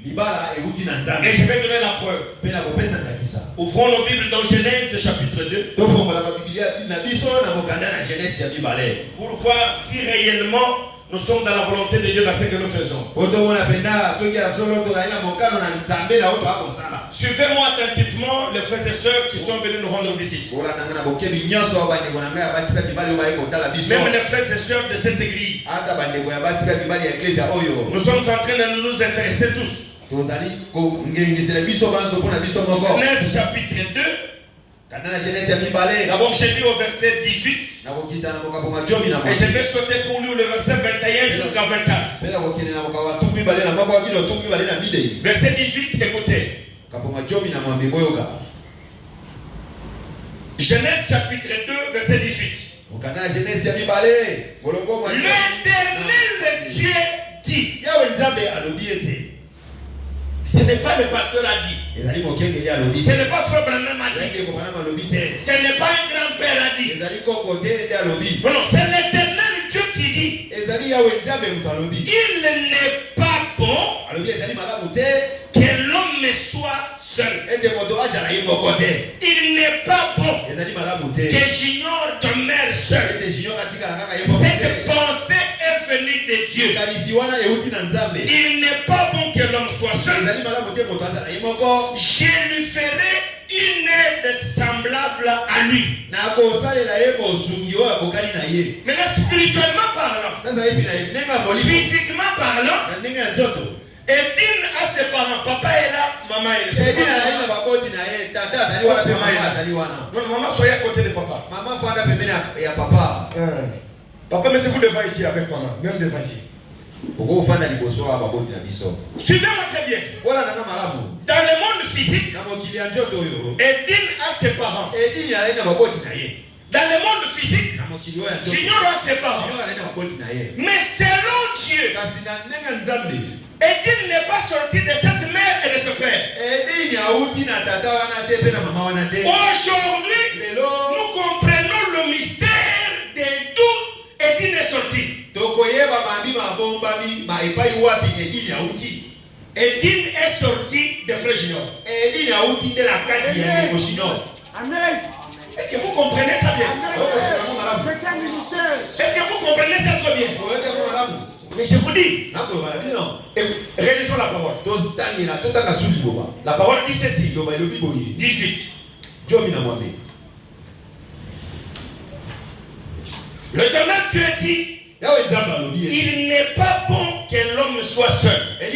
Et je vais donner la preuve. Ouvrons nos Bibles dans Genèse chapitre 2. Pour voir si réellement nous sommes dans la volonté de Dieu dans ce que nous faisons. Suivez-moi attentivement les frères et sœurs qui sont venus nous rendre visite. Même les frères et sœurs de cette église. Nous sommes en train de nous intéresser tous. Genèse chapitre 2. D'abord, j'ai lu au verset 18. Et je vais sauter pour lui le verset 21 jusqu'à 24. Verset 18, écoutez. Genèse chapitre 2, verset 18. L'Éternel Dieu dit. Ce n'est pas le pasteur a dit. Ce n'est pas Frère Branham a dit. Ce n'est pas un grand-père a dit. Non, non, c'est l'Éternel Dieu qui dit. Il n'est pas bon que l'homme soit seul. Il n'est pas bon que j'ignore demeure seul. Cette pensée est venue de Dieu. Il n'est pas bon que l'homme soit seul. Je lui ferai une aide semblable à lui. Maintenant, spirituellement parlant, physiquement parlant, Edine a ses parents. Papa est là, maman est là. Non, maman soyez à côté de papa. Papa, mettez-vous devant ici avec maman. Même devant ici. Suivez-moi très bien. Dans le monde physique, Edine a ses parents. Dans le monde physique, j'ignore ses parents. Mais selon Dieu, Edine n'est pas sorti de cette mère et de ce père. Aujourd'hui, nous comprenons le mystère de d'où Edine est sorti. Edine est sorti de Frère Junior. Amen. Est-ce que vous comprenez ça bien? Est-ce que vous comprenez ça très bien? Mais je vous dis, réalisons la parole. La parole dit ceci. 18. L'Éternel Dieu dit, il n'est pas bon que l'homme soit seul. Je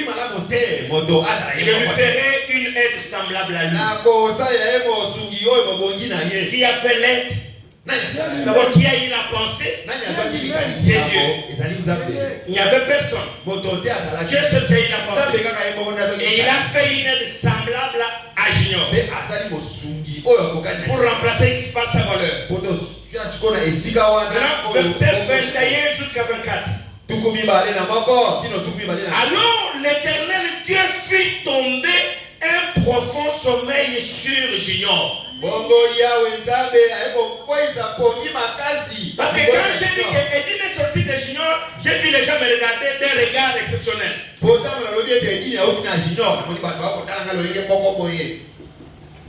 lui ferai une aide semblable à lui. Qui a fait l'aide? D'abord, qui a eu la pensée? C'est Dieu. Il n'y avait personne. Dieu seul qui a eu la pensée. Et il a fait une aide semblable à Junior pour remplacer X par sa valeur. Maintenant, verset 21 jusqu'à 24. Alors l'Éternel Dieu fit tomber un profond sommeil sur Junior. Parce que quand j'ai dit qu'Edine est sorti de Junior, j'ai vu les gens me regarder d'un regard exceptionnel.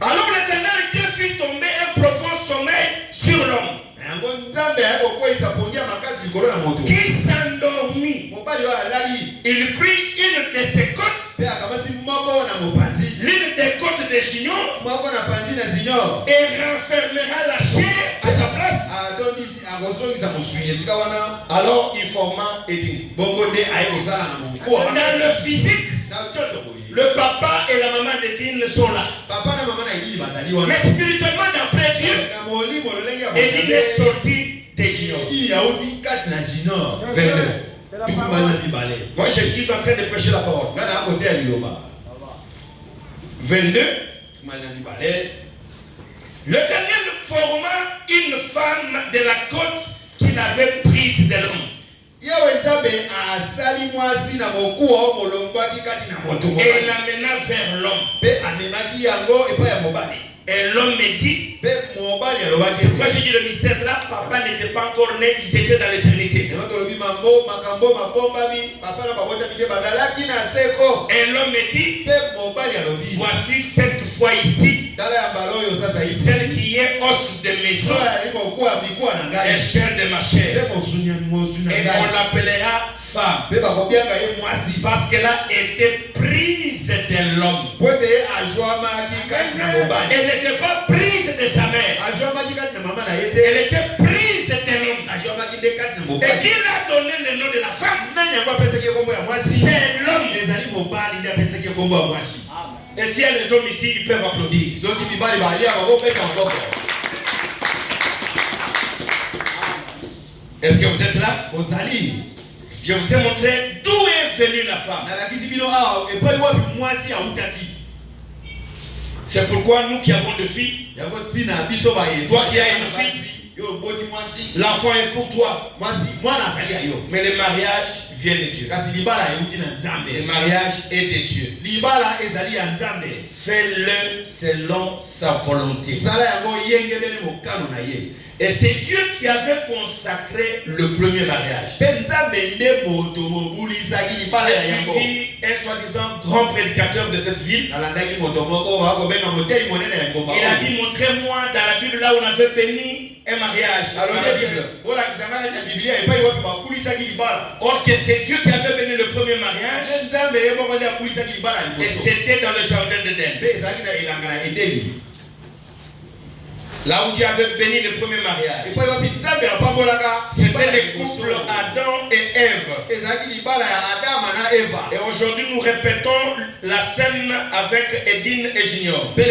Alors l'Éternel Dieu fit tomber un profond sommeil sur l'homme qui s'endormit. Il prit une de ses côtes, l'une des côtes de Junior, et renfermera la chair à sa place. Alors il forma Edine. Dans le physique, le papa et la maman d'Edine sont là. Mais spirituellement, d'après Dieu, Edine est sorti de Junior. 22. Moi, je suis en train de prêcher la parole. 22. L'Éternel forma une femme de la côte qu'il avait prise de l'homme. Et l'amena vers l'homme. Et l'homme me dit, pourquoi j'ai dit le mystère là, papa n'était pas encore né, ils étaient dans l'éternité. Et l'homme me dit, voici cette fois ici, celle qui est os de mes os et chair de ma chair. Et on l'appellera femme, parce qu'elle a été prise de l'homme. Elle n'était pas prise de sa mère. Elle était prise de l'homme. Et qui l'a donné le nom de la femme? C'est l'homme. Et s'il y a les hommes ici, ils peuvent applaudir. Est-ce que vous êtes là? Je vous ai montré d'où est venue la femme. C'est pourquoi nous qui avons des filles, toi qui as une fille, l'enfant est pour toi. Mais le mariage vient de Dieu. Le mariage est de Dieu. Fais-le selon sa volonté. Et c'est Dieu qui avait consacré le premier mariage. Un soi-disant grand prédicateur de cette ville. Il a dit, montrez-moi dans la Bible là où on avait béni un mariage. Dans la Bible. Or que c'est Dieu qui avait béni le premier mariage. Et c'était dans le jardin d'Éden. Là où Dieu avait béni le premier mariage, c'était le couple Adam et Ève. Et aujourd'hui nous répétons la scène avec Edine et Junior. La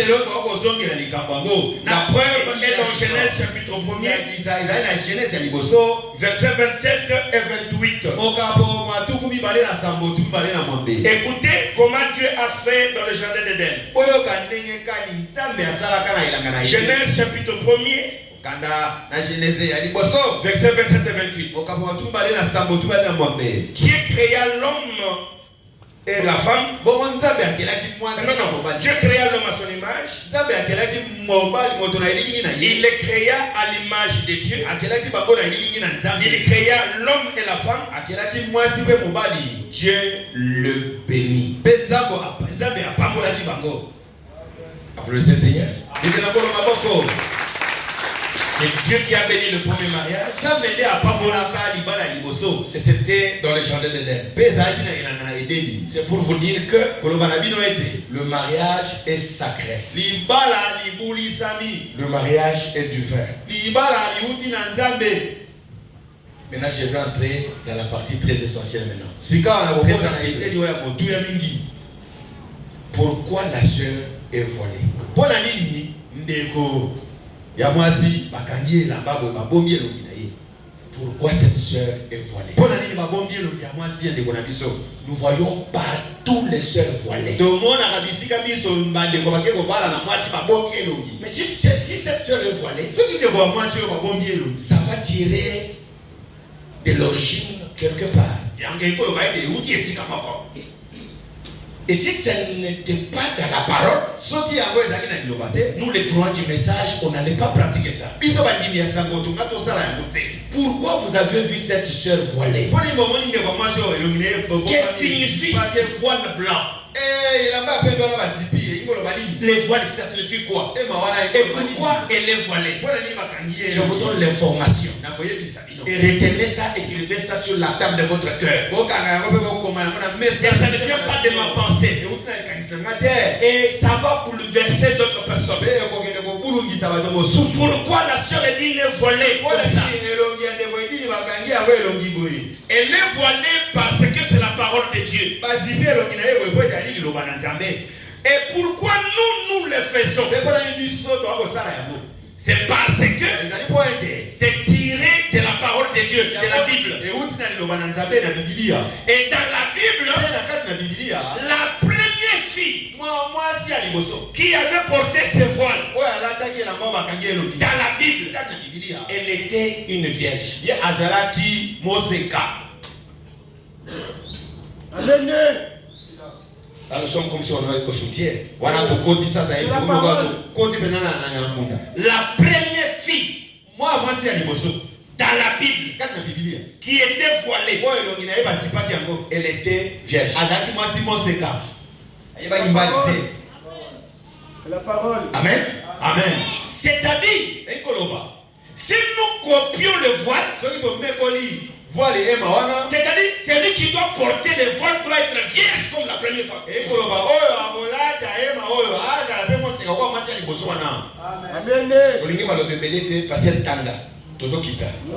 preuve est dans Genèse chapitre 1er, versets 27 et 28. Écoutez comment Dieu a fait dans le jardin d'Éden. Genèse chapitre 1er, verset 27 et 28. Dieu créa l'homme et la femme. Dieu créa l'homme à son image. Il les créa à l'image de Dieu. Il créa l'homme et la femme. Dieu le bénit. Applaudissez le Seigneur. C'est Dieu qui a béni le premier mariage. Et c'était dans le jardin d'Éden. C'est pour vous dire que le mariage est sacré. Le mariage est du vin. Maintenant, je vais entrer dans la partie très essentielle maintenant. Pourquoi la sœur est voilée? Pourquoi cette sœur est voilée? Nous voyons partout les sœurs voilées. Mais si cette sœur est voilée, ça va tirer de l'origine quelque part. Et si ce n'était pas dans la parole, nous les croyants du message, on n'allait pas pratiquer ça. Pourquoi vous avez vu cette sœur voilée? Qu'est-ce que signifie ce voile blanc? Les voiles, ça signifie quoi? Et pourquoi elle est voilée? Je vous donne l'information. Et retenez ça, écrivez ça sur la table de votre cœur. Et ça ne vient pas de ma pensée. Et ça va bouleverser d'autres personnes. Pourquoi la sœur Edine est voilée comme ça? Elle est voilée parce que c'est la parole de Dieu. Et pourquoi nous le faisons? C'est parce que c'est tiré de la parole de Dieu, de la Bible. Et dans la Bible, la première fille qui avait porté ses voiles dans la Bible, elle était une vierge. Alors nous sommes comme si on avait au soutien. La première fille dans la Bible qui était voilée, elle était vierge. La parole. Amen. Amen. C'est-à-dire, si nous copions le voile, c'est-à-dire celui qui doit porter le voile doit être vierge comme la première femme.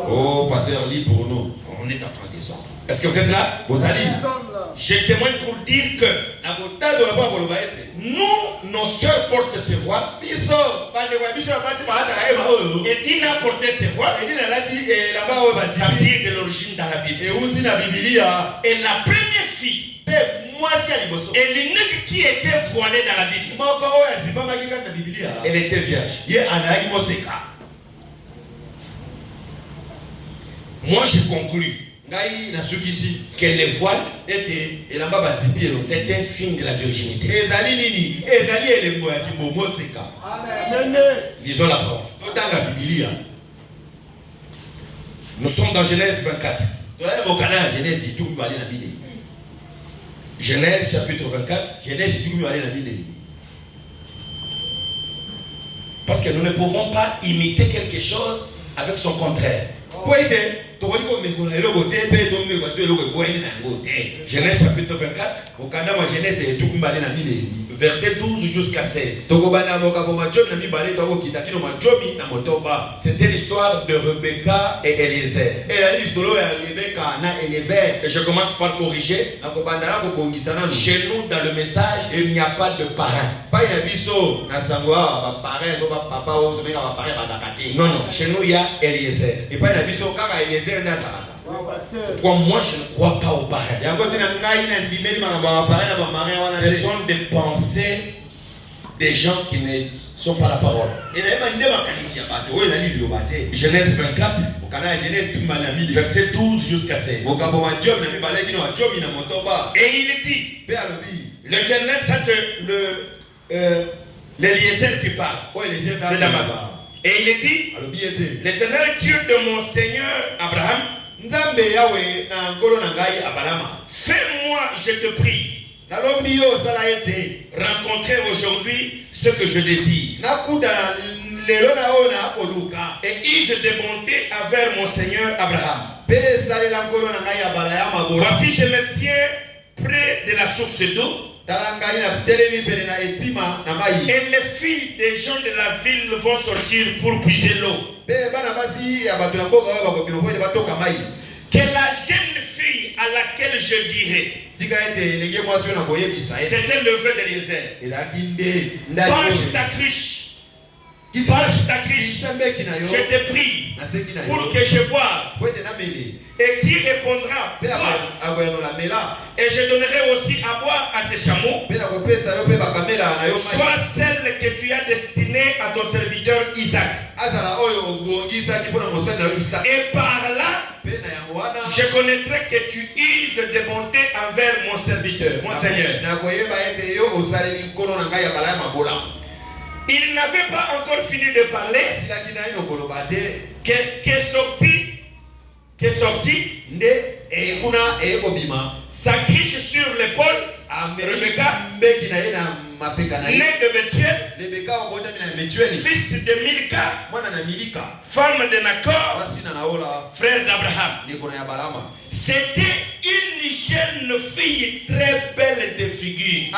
Oh, pasteur, lis pour nous. On est en train de descendre. Est-ce que vous êtes là? Vous allez. Je témoigne pour dire que nous, nos soeurs portent ce voile. Et Dina portait ce voile. Ça vient de l'origine dans la Bible. Et la première fille, et l'unique qui était voilée dans la Bible, elle était vierge. Moi, je conclus que le voile, c'est un signe de la virginité. Lisons la parole. Nous sommes dans Genèse 24. Genèse chapitre 24. Parce que nous ne pouvons pas imiter quelque chose avec son contraire. Genèse chapitre 24. Verset 12 jusqu'à 16. C'était l'histoire de Rebecca et Eliezer. Et je commence par corriger. Chez nous, dans le message, il n'y a pas de parrain. Non, non, chez nous, il y a Eliezer. Pourquoi moi je ne crois pas aux parrains? Ce sont des pensées des gens qui ne sont pas la parole. Genèse 24, verset 12 jusqu'à 16. Et il dit, l'Éternel, ça c'est l'Eliezer qui parle de Damas. Et il dit, l'Éternel Dieu de mon Seigneur Abraham, fais-moi, je te prie, rencontrer aujourd'hui ce que je désire. Et ai-je de bonté envers mon Seigneur Abraham. Voici, je me tiens près de la source d'eau. Et les filles des gens de la ville vont sortir pour puiser l'eau. Que la jeune fille à laquelle je dirai, c'était le vœu d'Eliezer, penche ta cruche, je te prie pour que je boive. Et qui répondra, et je donnerai aussi à boire à tes chameaux, soit celle que tu as destinée à ton serviteur Isaac. Et par là, je connaîtrai que tu uses de bonté envers mon serviteur, mon Seigneur. Il n'avait pas encore fini de parler qu'est sorti sa criche sur l'épaule, Rebecca, né de Bethuel, fils de Milka, femme de Nacor, frère d'Abraham. C'était une jeune fille très belle de figure.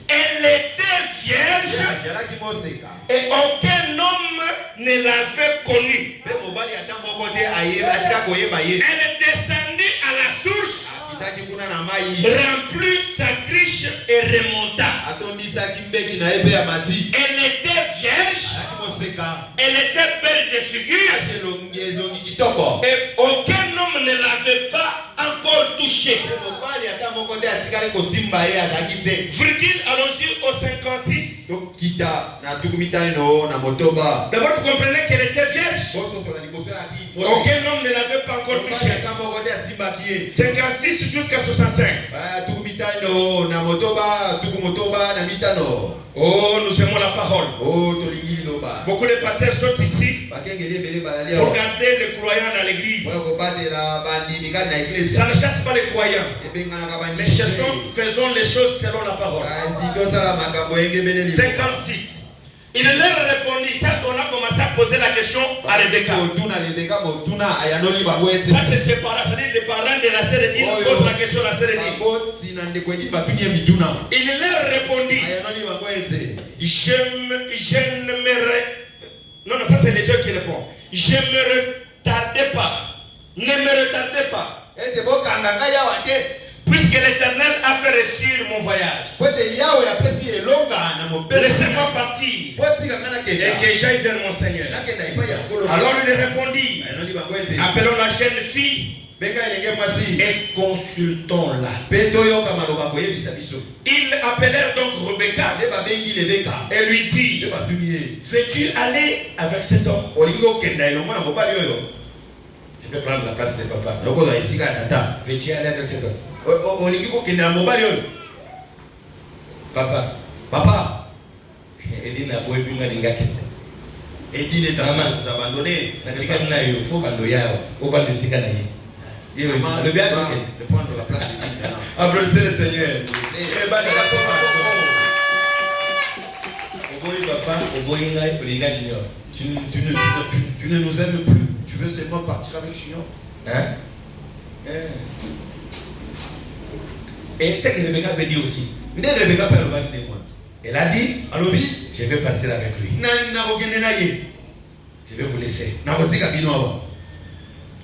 Elle était vierge et aucun homme ne l'avait connue. Elle descendit à la source, remplit sa criche et remonta. Elle était vierge, elle était belle de figure et aucun homme ne l'avait pas encore touchée. Virgule, allons-y au 56. D'abord, vous comprenez qu'elle était vierge. Aucun homme ne l'avait pas encore touché. 56 jusqu'à 65. Oh, nous aimons la parole. Beaucoup de pasteurs sont ici pour garder les croyants dans l'église. Ça ne chasse pas les croyants. Mais faisons les choses selon la parole. 56. Il leur répondit. Ça, on a commencé à poser la question à Rebecca. Ça, c'est séparé. C'est-à-dire les parents de la sœur Edine posent la question à la sœur Edine. Il leur répondit. Non, ça c'est les gens qui répondent. Je ne me retardais pas. Ne me retardez pas. Puisque l'Éternel a fait réussir mon voyage. Laissez-moi partir et que j'aille vers mon Seigneur. Alors il répondit, appelons la jeune fille et consultons-la. Ils appelèrent donc Rebecca et lui dit, veux-tu aller avec cet homme? Je peux prendre la place de papa. Veux-tu aller avec cet homme? Papa. Edine a beau bien l'ingake. Edine est abandonné. Il faut on va le sikanaye. Le bien de prendre la place d'Edine. Applaudissez le Seigneur. Tu ne nous aimes plus. Tu veux seulement partir avec Junior? Hein? Et ce que Rebecca avait dit aussi. Elle a dit, je vais partir avec lui. Je vais vous laisser.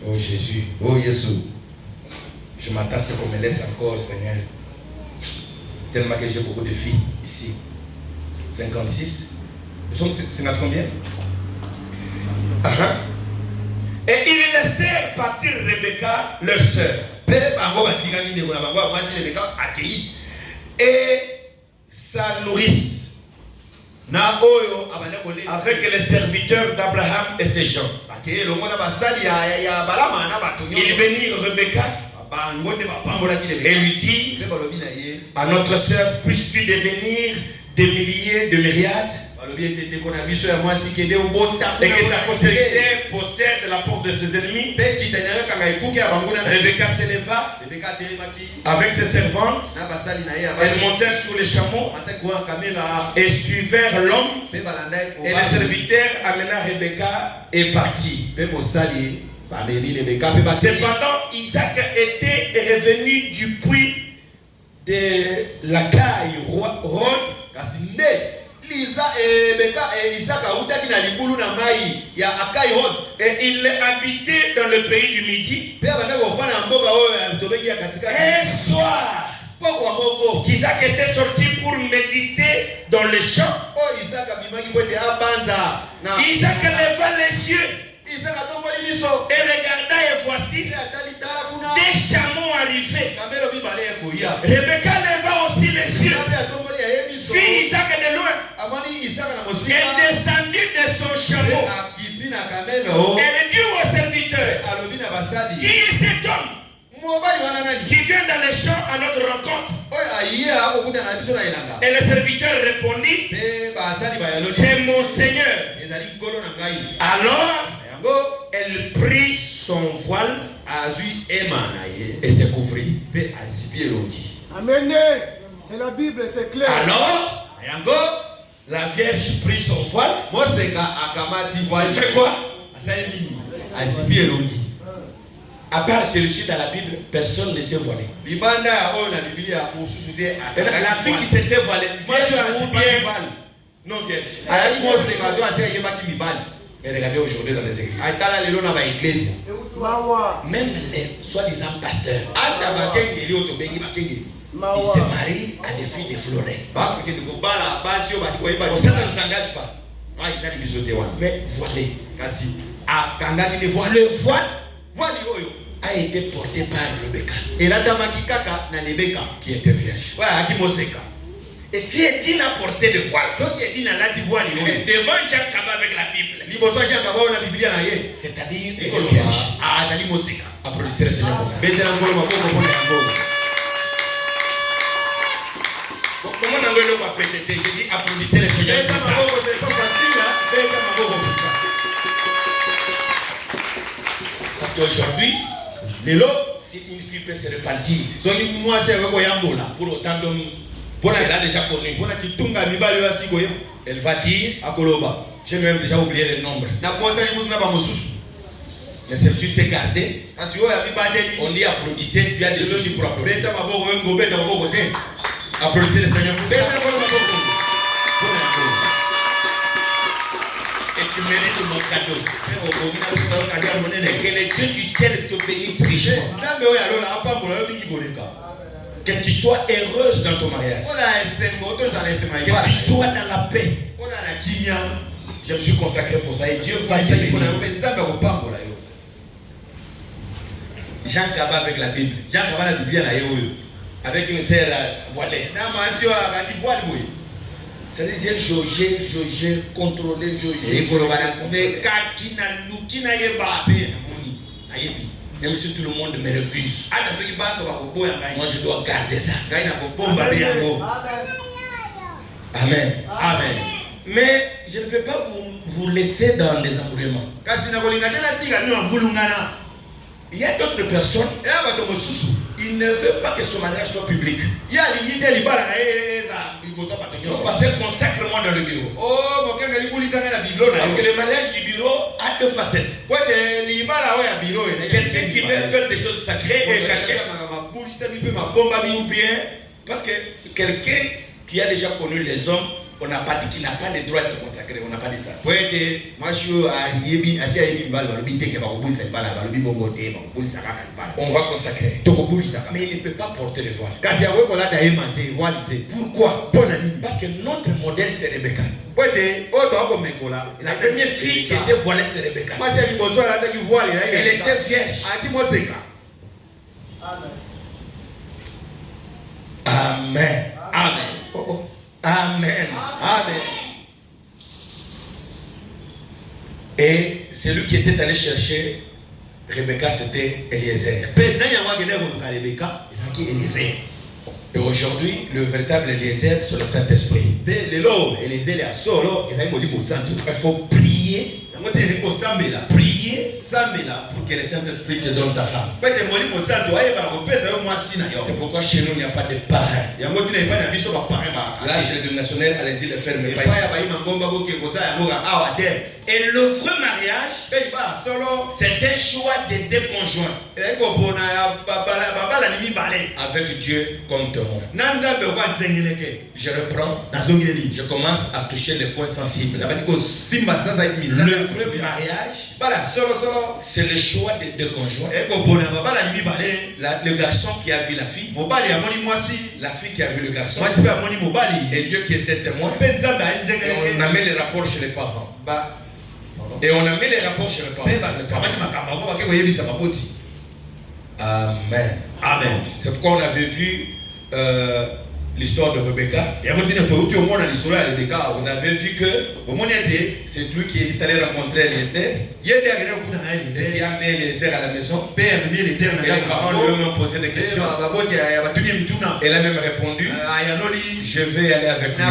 Oh Jésus. Oh Jésus. Je m'attends à ce qu'on me laisse encore, Seigneur. Tellement que j'ai beaucoup de filles ici. 56. Nous sommes 50 combien? Et ils laissèrent partir Rebecca, leur sœur. Et sa nourrice avec les serviteurs d'Abraham et ses gens. Ils bénirent Rebecca et lui dit à notre sœur, puisses-tu devenir des milliers de myriades et que ta postérité possède la porte de ses ennemis. Rebecca s'éleva avec ses servantes. Elles montèrent sur les chameaux et suivèrent l'homme. Et les serviteurs amena Rebecca et partit. Cependant, Isaac était revenu du puits de la caille Roy. Et il habitait dans le pays du Midi. Un soir, Isaac était sorti pour méditer dans le champ. Isaac leva les yeux et regarda, et voici des chameaux arrivés. Rebecca leva aussi les yeux, vit Isaac de loin, et descendit de son chameau. Elle dit au serviteur, qui est cet homme qui vient dans les champs à notre rencontre? Et le serviteur répondit, c'est mon Seigneur. Alors elle prit son voile et se couvrit. Amen. C'est la Bible, c'est clair. Alors la Vierge prit son voile. Elle fait quoi? À part celui-ci dans la Bible, personne ne s'est voilé. La fille qui s'était voilée, vierge ou bien non vierge. Et regardez aujourd'hui dans les églises. Même les soi-disant pasteurs, ils se marient à des filles de Florets. Ça ne nous engage pas. Mais voilé. Le voile a été porté par Rebecca. Et la dame qui était vierge. Et si Edine a porté le voile, devant Jean Kaba avec la Bible, c'est-à-dire elle est vierge. Applaudissez le Seigneur pour ça. Comment on a le droit de péter? J'ai dit applaudissez le Seigneur pour ça. Parce qu'aujourd'hui, si une fille peut se repentir pour autant d'hommes qu'elle a déjà connu, elle va dire, j'ai même déjà oublié le nombre. Mais celle-ci s'est gardée. On dit applaudissez, tu as des soucis pour applaudir. Applaudissez le Seigneur pour ça. Et tu mérites mon cadeau. Que le Dieu du ciel te bénisse richement. Que tu sois heureuse dans ton mariage. Que tu sois dans la paix. Je me suis consacré pour ça et Dieu va te bénir. Jean Kaba avec la Bible. Avec une sœur voilée. C'est-à-dire jauger, contrôler, jauger. Même si tout le monde me refuse, moi je dois garder ça. Amen. Amen. Mais je ne vais pas vous laisser dans les embrouillements. Il y a d'autres personnes, ils ne veulent pas que son mariage soit public. Parce qu'elle consacre moi dans le bureau. Parce que le mariage du bureau a deux facettes. Quelqu'un qui veut faire des choses sacrées et cachées. Ou bien, parce que quelqu'un qui a déjà connu les hommes, on n'a pas dit qu'il n'a pas le droit d'être consacré. On n'a pas dit ça. On va consacrer. Mais il ne peut pas porter le voile. Pourquoi? Parce que notre modèle c'est Rebecca. La première fille qui était voilée c'est Rebecca. Elle était vierge. Amen. Amen. Oh, oh. Amen. Amen. Et celui qui était allé chercher Rebecca, c'était Eliezer. Et aujourd'hui, le véritable Eliezer, c'est le Saint-Esprit. Il faut prier. Prier pour que le Saint-Esprit te donne ta femme. C'est pourquoi chez nous il n'y a pas de parrain. Là chez les dénominationnaires, allez-y le faire, mais pas ici. Et le vrai mariage, c'est un choix des deux conjoints. Avec Dieu comme témoin. Je reprends. Je commence à toucher les points sensibles. Le vrai mariage, c'est le choix des deux conjoints. Le garçon qui a vu la fille, la fille qui a vu le garçon, et Dieu qui était témoin. Et on a mis les rapports chez les parents. Et on a mis les rapports chez les parents. Amen. Amen. C'est pourquoi on avait vu l'histoire de Rebecca. Vous avez vu que c'est lui qui est allé rencontrer Eliezer et qui a amené Eliezer à la maison. Et les parents lui ont même posé des questions. Elle a même répondu, je vais aller avec lui.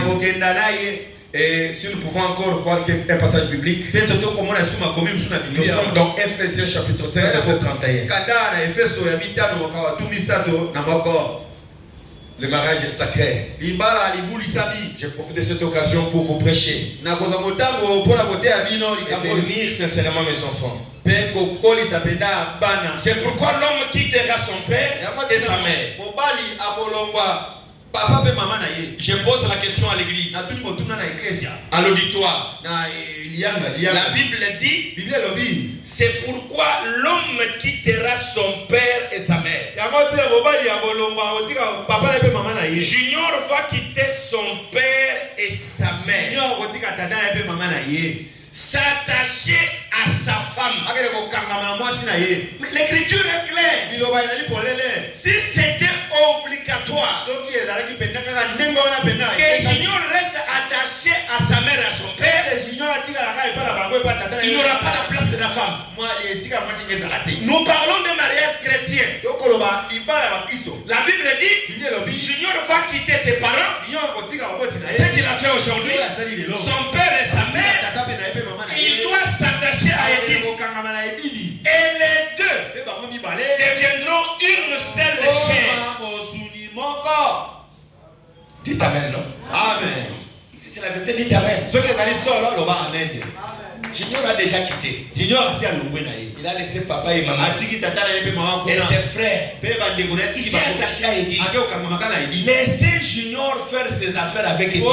Et si nous pouvons encore voir un passage biblique, nous sommes dans Ephésiens chapitre 5 verset 31. Le mariage est sacré. Je profite de cette occasion pour vous prêcher et bénir sincèrement mes enfants. C'est pourquoi l'homme quittera son père et sa mère. Je pose la question à l'église, à l'auditoire. La Bible dit, c'est pourquoi l'homme quittera son père et sa mère. Junior va quitter son père et sa mère. s'attacher à sa femme. Mais l'écriture est claire. Si c'était obligatoire que Junior reste attaché à sa mère et à son père, il n'aura pas la place de la femme. Nous parlons de mariage chrétien. La Bible dit Junior va quitter ses parents. Ce qu'il a fait aujourd'hui, son père et sa mère, il doit s'attacher à Edine. Et les deux deviendront une seule chair. Dites amen, non? Amen. Si c'est la vérité, dites amen. Junior a déjà quitté. Il a laissé papa et maman et ses frères. Il s'est attaché à Edine. Laissez Junior faire ses affaires avec Edine.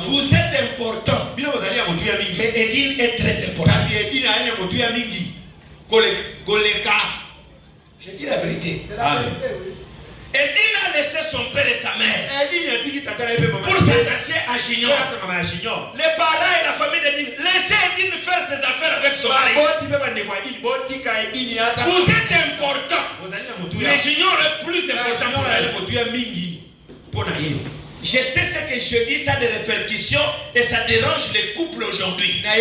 Vous êtes important. Mais Edine est très important. Je dis la vérité. Amen. Edine a laissé son père et sa mère pour s'attacher à Junior. Les parents et la famille d'Edine, laissez Edine faire ses affaires avec son mari. Vous êtes important, mais Junior est plus important pour elle. Je sais ce que je dis, ça a des répercussions et ça dérange les couples aujourd'hui. Moi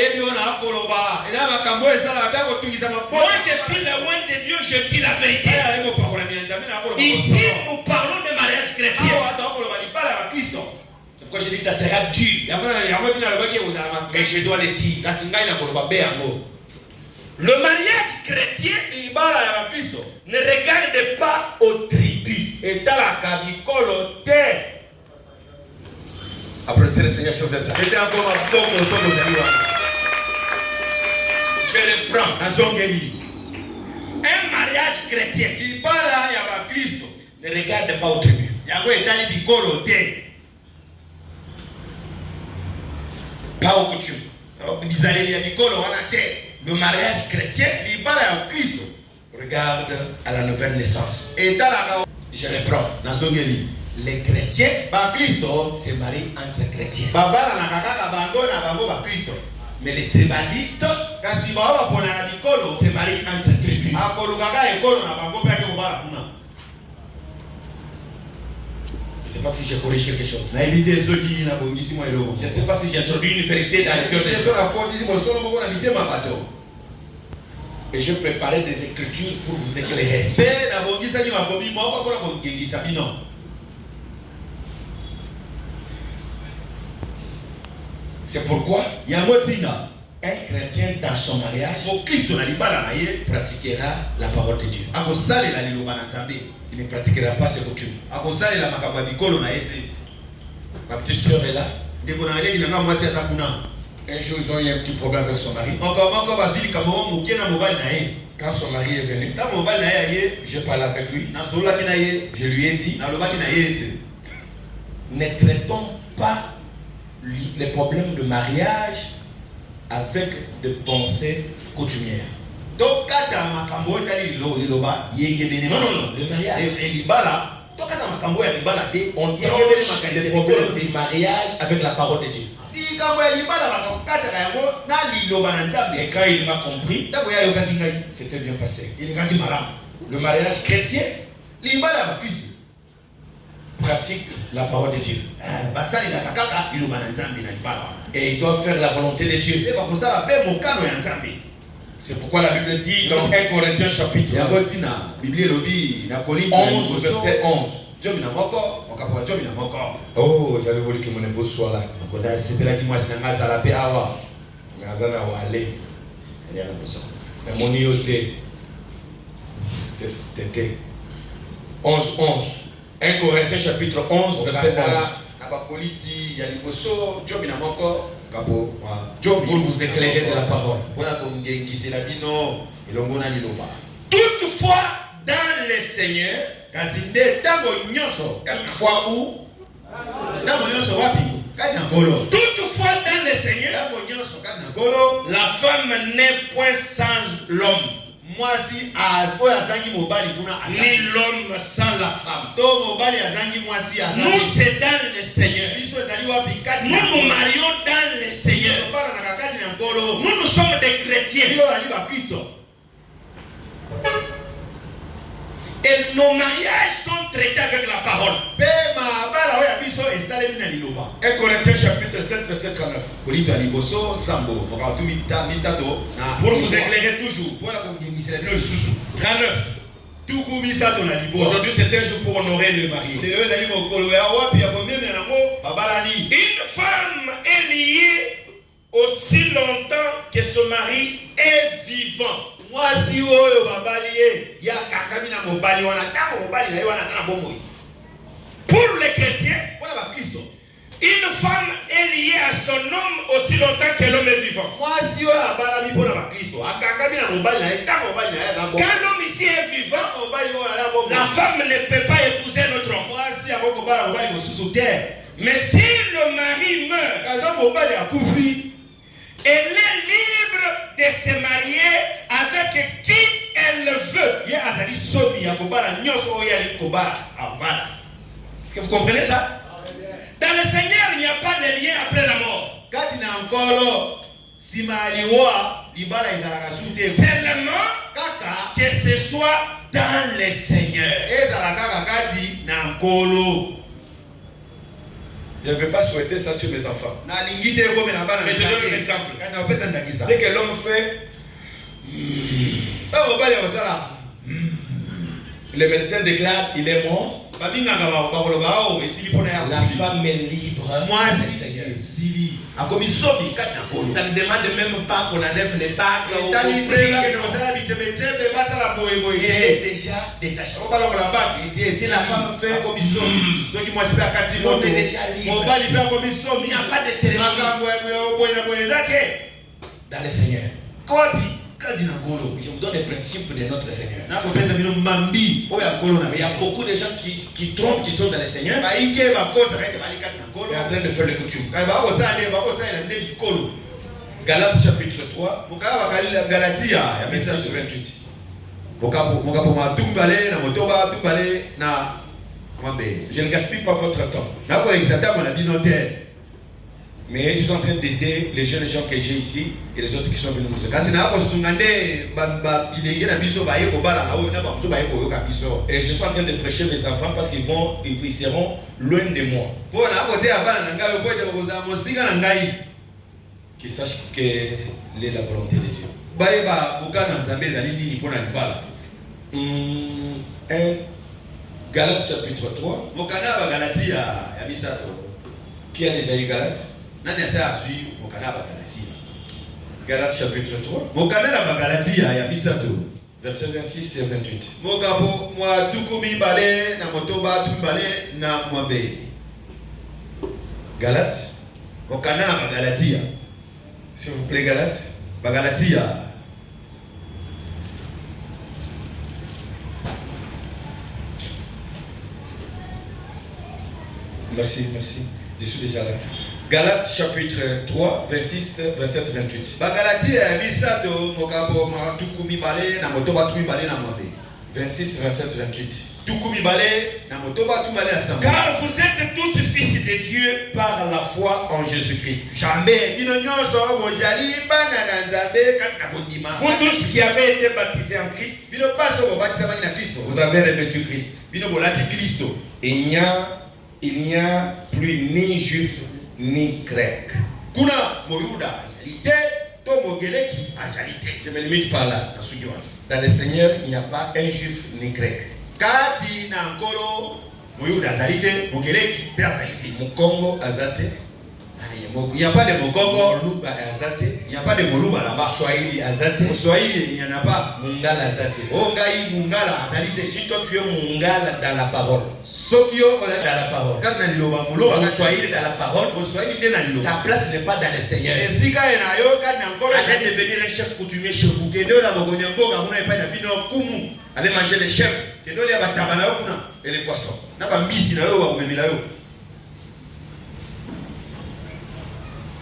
je suis loin de Dieu, je dis la vérité. Ici nous parlons de mariage chrétien. C'est pourquoi je dis que ça sera dur. Mais je dois le dire. Le mariage chrétien ne regarde pas aux tribus. Applaudissez le Seigneur si vous êtes là. Je reprends. Un mariage chrétien ne regarde pas aux tribus. Pas aux coutumes. Le mariage chrétien regarde à la nouvelle naissance. Je reprends. Les chrétiens se marient entre chrétiens. Mais les tribalistes se marient entre tribus. Je ne sais pas si je corrige quelque chose. Je ne sais pas si j'introduis une vérité dans le cœur des gens. Et je préparais des écritures pour vous éclairer. C'est pourquoi un chrétien dans son mariage pratiquera la parole de Dieu. Il ne pratiquera pas ses coutumes. Ma petite soeur est là. Un jour ils ont eu un petit problème avec son mari. Quand son mari est venu, j'ai parlé avec lui. Je lui ai dit, ne traitons pas les problèmes de mariage avec des pensées coutumières. Non, le mariage. On tranche les problèmes du mariage avec la parole de Dieu. Et quand il m'a compris, c'était bien passé. Le mariage chrétien pratique la parole de Dieu. Et il doit faire la volonté de Dieu. C'est pourquoi la Bible dit dans 1 Corinthiens chapitre 11 verset 11. Oh, j'avais voulu que mon épouse soit là. Mais Azana va aller. Mais mon ioté. 11. 1 Corinthiens chapitre 11 verset 11. Pour vous éclairer de la parole. Toutefois, dans le Seigneur, toutefois où? Toutefois, dans le Seigneur, la femme n'est point sans l'homme. mwasi oyo azangi mobali kuna ni l'homme sans la femme. to mobali azangi mwasi azangi. Nous c'est dans le Seigneur. Biso ezali wapi kati. Nous nous marions dans le Seigneur. Tobala na kati na nkolo. Nous sommes des chrétiens. Bio ali ba Kristo. Et nos mariages sont traités avec la parole. 1 Corinthiens chapitre 7 verset 39. Pour vous éclairer toujours. 39. Aujourd'hui c'est un jour pour honorer le mari. Une femme est liée aussi longtemps que son mari est vivant. Pour les chrétiens, une femme est liée à son homme aussi longtemps que l'homme est vivant. Quand l'homme ici est vivant, la femme ne peut pas épouser notre homme. Mais si le mari meurt, elle est libre de se marier avec qui elle veut. Est-ce que vous comprenez ça? Dans le Seigneur, il n'y a pas de lien après la mort. Seulement que ce soit dans le Seigneur. Je ne veux pas souhaiter ça sur mes enfants. Mais je donne un exemple. Dès que l'homme fait, le médecin déclare il est mort. La femme est libre. Ça ne demande même pas qu'on enlève les bagues. Elle est déjà détachée. Si la femme fait, on est déjà libre. Il n'y a pas de cérémonie dans le Seigneur. Je vous donne les principes de notre Seigneur. Il y a beaucoup de gens qui trompent, qui sont dans le Seigneur, et en train de faire les coutumes. Galates chapitre 3, verset 28. Je ne gaspille pas votre temps. Mais je suis en train d'aider les jeunes gens que j'ai ici et les autres qui sont venus nous aider. Et je suis en train de prêcher mes enfants parce qu'ils seront loin de moi. Qu'ils sachent quelle est la volonté de Dieu. 1 Galates chapitre 3. Qui a déjà eu Galates? Galates chapitre 3. Verset 26 et 28. Galates. S'il vous plaît, Galates. Merci. Je suis déjà là. Galates chapitre 3, 26, verset 28. 26, verset 28. Car vous êtes tous fils de Dieu par la foi en Jésus-Christ. Vous tous qui avez été baptisés en Christ, vous avez revêtu Christ. Il n'y a plus ni juif ni grec. Je me limite par là. Dans le Seigneur, il n'y a pas un juif ni grec. Mukongo azate. Il n'y a pas de Mokongo. Moluba azate. Il n'y a pas de Moluba là-bas. Swahili azate. Swahili, il n'y en a pas. Mungala azate. Ongai Mungala azalite. Si toi tu es Mungala dans la parole. Sokio dans la parole. Quand na liloba Moloba. Donc Swahili dans la parole. Swahili de na liloba. Ta place n'est pas dans le Seigneur. Esika ena yo quand na ngolo. Allez devenir un chef coutumier chez vous. Kendo la bogonya mboga muna epa na bino kumu. Allez manger les chefs. Kendo ya bataba na yo kuna. Et les poissons. Na ba mbisi na yo ba kumemila yo.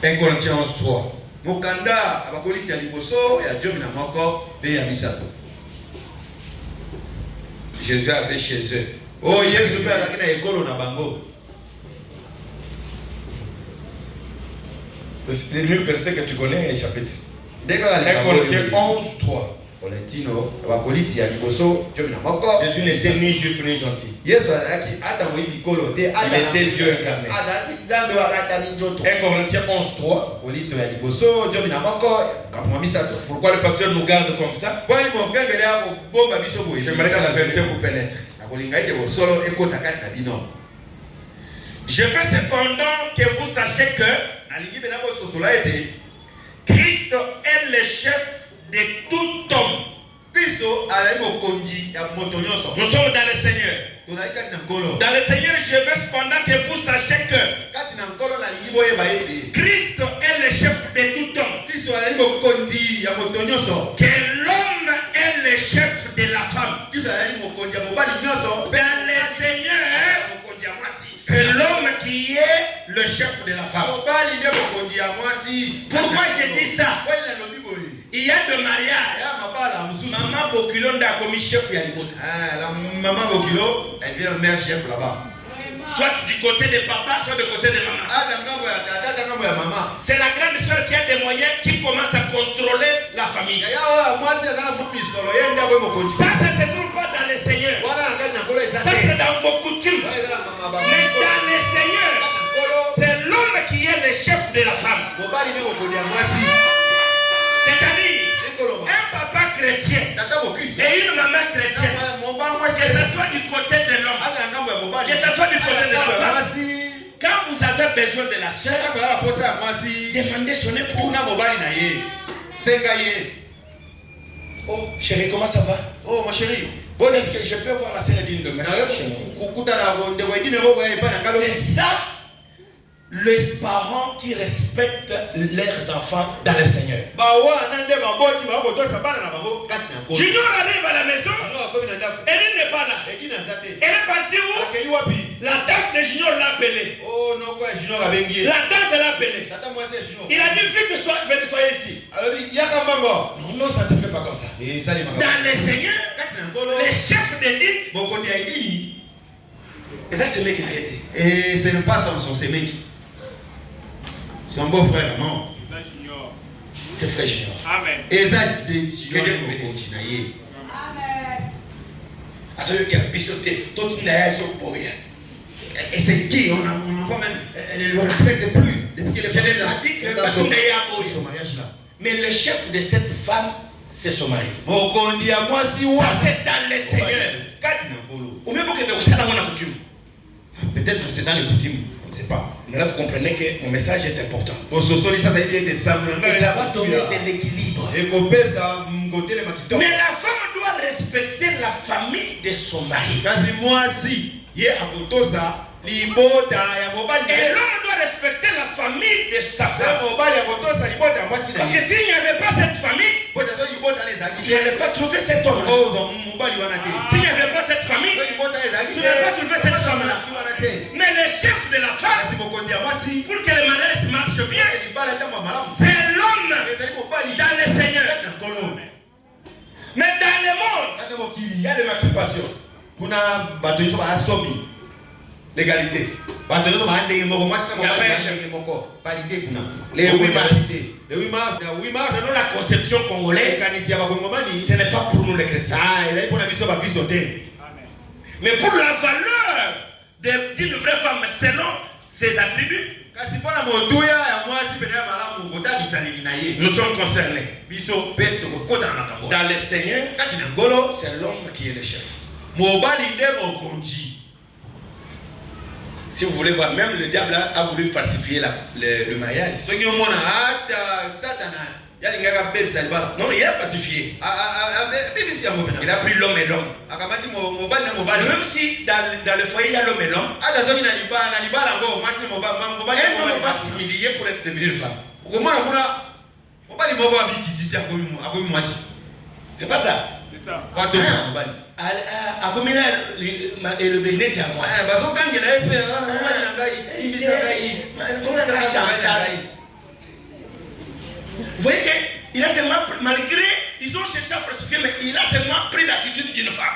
1 Corinthiens 11, 3. Mokanda abakoliti ya liboso ya jomi na moko pe ya misato. Jésus avait chez eux. Oh, Jésus père la école na bango. Le dernier verset que tu connais, chapitre. 1 Corinthiens 11, 3. Jésus n'était ni juif ni gentil. Il était Dieu incarné. 1 Corinthiens 11, 3. Pourquoi le pasteur nous garde comme ça? J'aimerais que la vérité vous pénètre. Je veux cependant que vous sachiez que Christ est le chef de tout homme. Nous sommes dans le Seigneur. Dans le Seigneur, je veux cependant que vous sachiez que Christ est le chef de tout homme. Que l'homme est le chef de la femme. Dans le Seigneur, c'est l'homme qui est le chef de la femme. Pourquoi je dis ça? Il y a de mariage. Maman Bokilonda a commis chef Yalibota. La maman Bokilo, elle vient mère chef là-bas. Soit du côté de papa, soit du côté de maman. C'est la grande soeur qui a des moyens, qui commence à contrôler la famille. Ça, ça ne se trouve pas dans le Seigneur. Ça, c'est dans vos coutumes. Mais dans le Seigneur, c'est l'homme qui est le chef de la femme. C'est-à-dire, un papa chrétien et une maman chrétienne, que ce soit du côté de l'homme, que ce soit du côté de la femme, quand vous avez besoin de la soeur, demandez son époux. Oh, chérie, comment ça va? Oh, ma chérie. Est-ce que je peux voir la sœur d'une demain chez moi? C'est ça. Les parents qui respectent leurs enfants dans le Seigneur. Junior arrive à la maison. Elle n'est pas là. Elle est partie où? La tante de Junior l'a appelé. La tante l'a appelé. Il a dit vite soyez ici. Non, non, ça ne se fait pas comme ça. Dans le Seigneur, les chefs de l'île. Et ça, c'est mec qui a été. Et ce n'est pas son c'est mec. Son beau-frère, non. C'est frère Junior. Amen. Et ça, que Dieu vous bénisse. Et c'est qui? On voit même, elle ne le respecte plus. Depuis qu'elle est dit que son mariage là. Mais le chef de cette femme, c'est son mari. Ça, c'est dans le Seigneur. Ou même pour que vous soyez dans mon coutume. Peut-être que c'est dans les coutumes. Je ne sais pas. Maintenant, vous comprenez que mon message est important. Et ça va donner de l'équilibre. Mais la femme doit respecter la famille de son mari. Et l'homme doit respecter la famille de sa femme. Parce que s'il n'y avait pas cette famille, tu n'allais pas trouver cet homme. S'il n'y avait pas cette famille, tu n'allais pas trouver cette femme-là. Mais le chef de la femme, pour que le mariage marche bien, c'est l'homme dans le Seigneur. Mais dans le monde, il y a l'émancipation. L'égalité. Les 8 mars. Selon la conception congolaise, ce n'est pas pour nous les chrétiens. Mais pour la valeur d'une vraie femme selon ses attributs, nous sommes concernés. Dans le Seigneur, c'est l'homme qui est le chef. Si vous voulez voir, même le diable a voulu falsifier le mariage. Non, il a falsifié. Il a pris l'homme et l'homme. Même si dans le foyer il y a l'homme et l'homme, un homme va s'humilier pour devenir une femme. C'est pas ça. C'est ça. Le béné à moi. Vous voyez qu'il a seulement, malgré ils ont cherché à falsifier, mais il a seulement pris l'attitude d'une femme.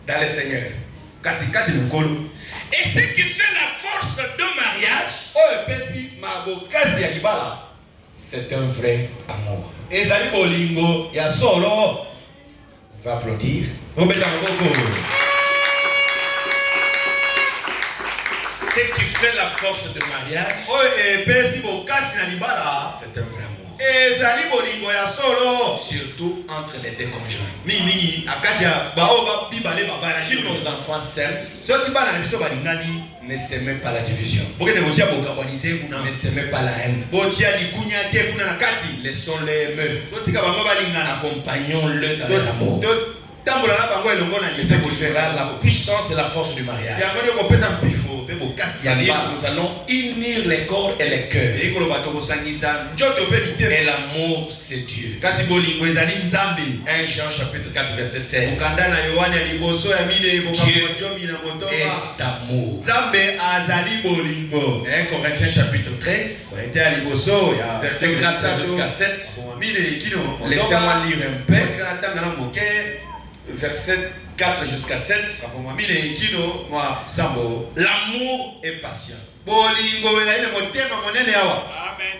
Dans le Seigneur. Et ce qui fait la force de mariage, c'est un vrai amour. On va applaudir. Ce qui fait la force de mariage, c'est un vrai amour. Surtout entre les deux conjoints. Si nos enfants s'aiment, ne s'aimez pas la division. Ne s'aimez pas la haine. Laissons-les aimer. Accompagnons-le dans l'amour. Et ça qui fera la puissance et la force du mariage. C'est-à-dire nous allons unir les corps et les cœurs. Et l'amour c'est Dieu. 1 Jean chapitre 4 verset 16. Dieu est amour. 1 Corinthiens chapitre 13 verset 4 jusqu'à 7. Laissez-moi lire un peu. Verset 4 jusqu'à 7. L'amour est patient. Amen.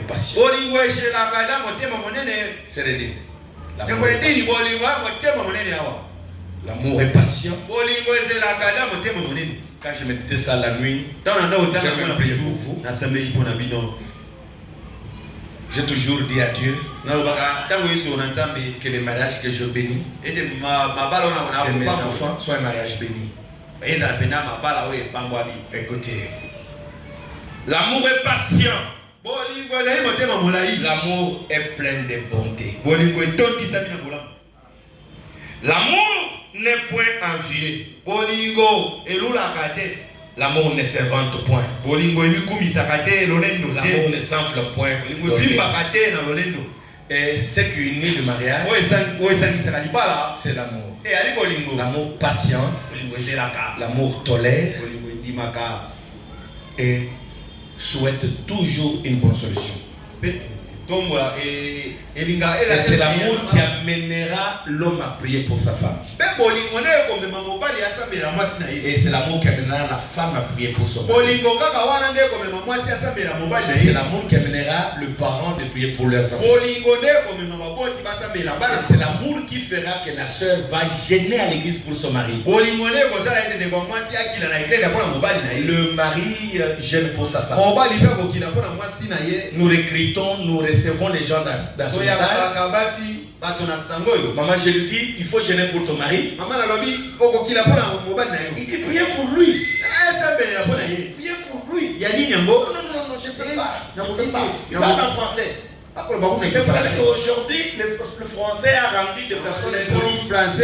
L'amour est patient. C'est-à-dire, l'amour est patient. Quand je méditais ça la nuit, j'ai même prié pour vous. J'ai toujours dit à Dieu que les mariages que je bénis et mes enfants soient un mariage béni. Écoutez, l'amour est patient. L'amour est plein de bonté. L'amour n'est point envieux. L'amour ne s'invente point. L'amour ne s'enfle point. Et ce qui unit le mariage, c'est l'amour. L'amour patiente, l'amour tolère et souhaite toujours une bonne solution. Et c'est l'amour qui amènera l'homme à prier pour sa femme. Et c'est l'amour qui amènera la femme à prier pour son mari. Et c'est l'amour qui amènera le parent de prier pour leurs enfants. Et c'est l'amour qui fera que la sœur va gêner à l'église pour son mari. Le mari gêne pour sa femme. Nous recrutons, nous recevons les gens dans son message. Maman, je lui dis, il faut gêner pour ton mari. Il dit, priez pour lui. Priez pour lui. Non, je ne peux pas. Il parle en français. Aujourd'hui, le français a rendu des personnes impolies. Parce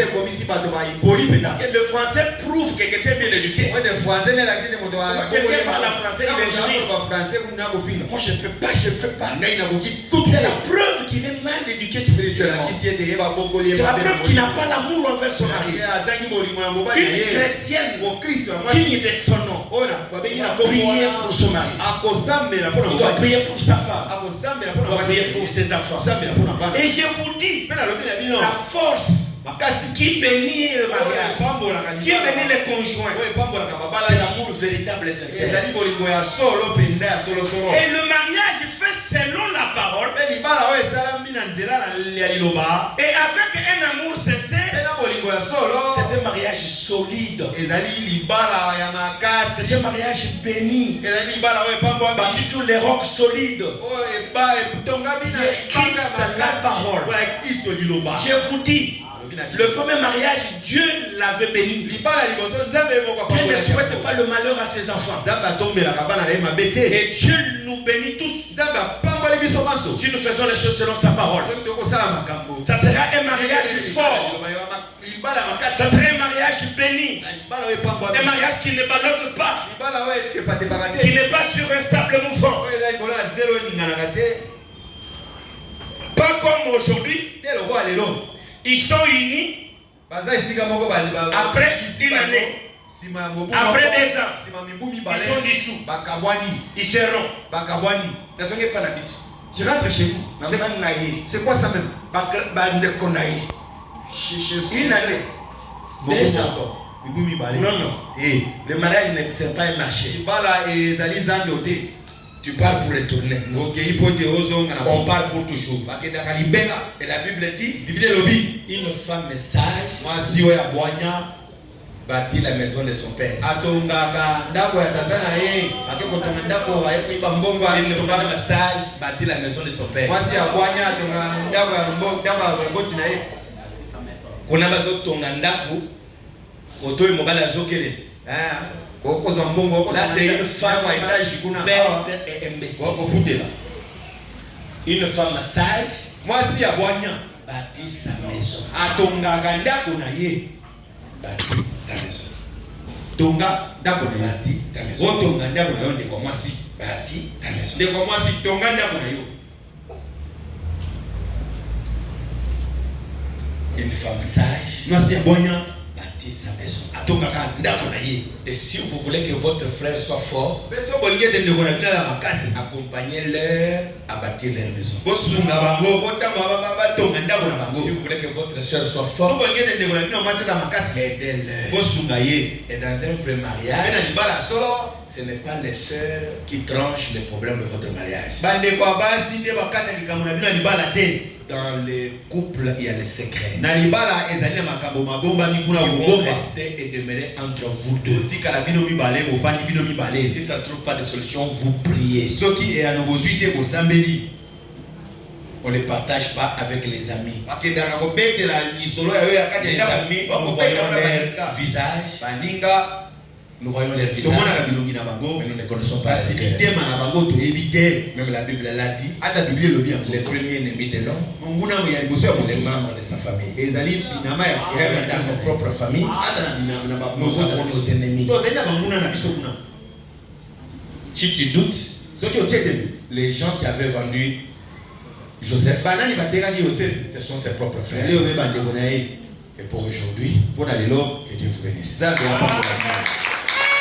que le français prouve que quelqu'un est bien éduqué. Quelqu'un parle en français, il est génie. Moi, je ne peux pas. C'est la preuve qu'il est mal éduqué spirituellement. C'est la preuve qu'il n'a pas l'amour envers son mari. Une chrétienne digne de son nom doit prier pour son mari. Il doit prier pour sa femme. Il doit prier pour ses enfants. Et je vous dis, la force qui bénit le mariage, qui bénit les conjoints, c'est l'amour véritable et sincère. Et le mariage fait selon la parole. Et avec un amour sincère, c'est un mariage solide. C'est un mariage béni, bâti sur les rocs solides. Christ la parole. Je vous dis, le premier mariage, Dieu l'avait béni. Dieu ne souhaite pas le malheur à ses enfants. Et Dieu nous bénit tous. Si nous faisons les choses selon sa parole, ça sera un mariage fort. Ça sera un mariage béni. Un mariage qui ne ballotte pas. Qui n'est pas sur un sable mouvant. Pas comme aujourd'hui. Ils sont unis après une année. Après 2 ans, ils sont dissous. Ils seront. Je rentre chez vous. C'est quoi ça même? Une année. 2 ans. Non. Le mariage ne c'est pas un marché. Tu pars pour retourner. On part pour toujours. Et la Bible dit, une femme sage bâtit la maison de son père. Une femme sage bâtit la maison de son père. Kuna bazo tonga ndako koto mobala zokele. Là c'est une femme bête et imbécile. Une femme sage bâtit sa maison. Bâtit ta maison. Tonga ndako na bâtit ta maison. Tonga ndako na yo ndeko mwasi. Bâtit ta maison. Ndeko mwasi tonga ndako na yo. Une femme sage mwasi abonya bâtit sa maison. Tonga ndako na ye. Et si vous voulez que votre frère soit fort, accompagnez-leur à bâtir leur maison. Si vous voulez que votre soeur soit forte, aidez-leur. Et dans un vrai mariage, ce n'est pas les soeurs qui tranchent les problèmes de votre mariage. Dans les couples, il y a les secrets. Ils vont rester et demeurer entre vous deux. Si ça ne trouve pas de solution, vous priez. On ne les partage pas avec les amis. Les amis, nous voyons leur visage. Nous voyons leur visage, mais nous ne connaissons pas leur cœur. Même la Bible l'a dit, les premiers ennemis de l'homme, c'est les membres de sa famille. Et même dans nos propres familles, nous avons nos ennemis. Si tu doutes, les gens qui avaient vendu Joseph, ce sont ses propres frères. Et pour aujourd'hui, que Dieu vous bénisse.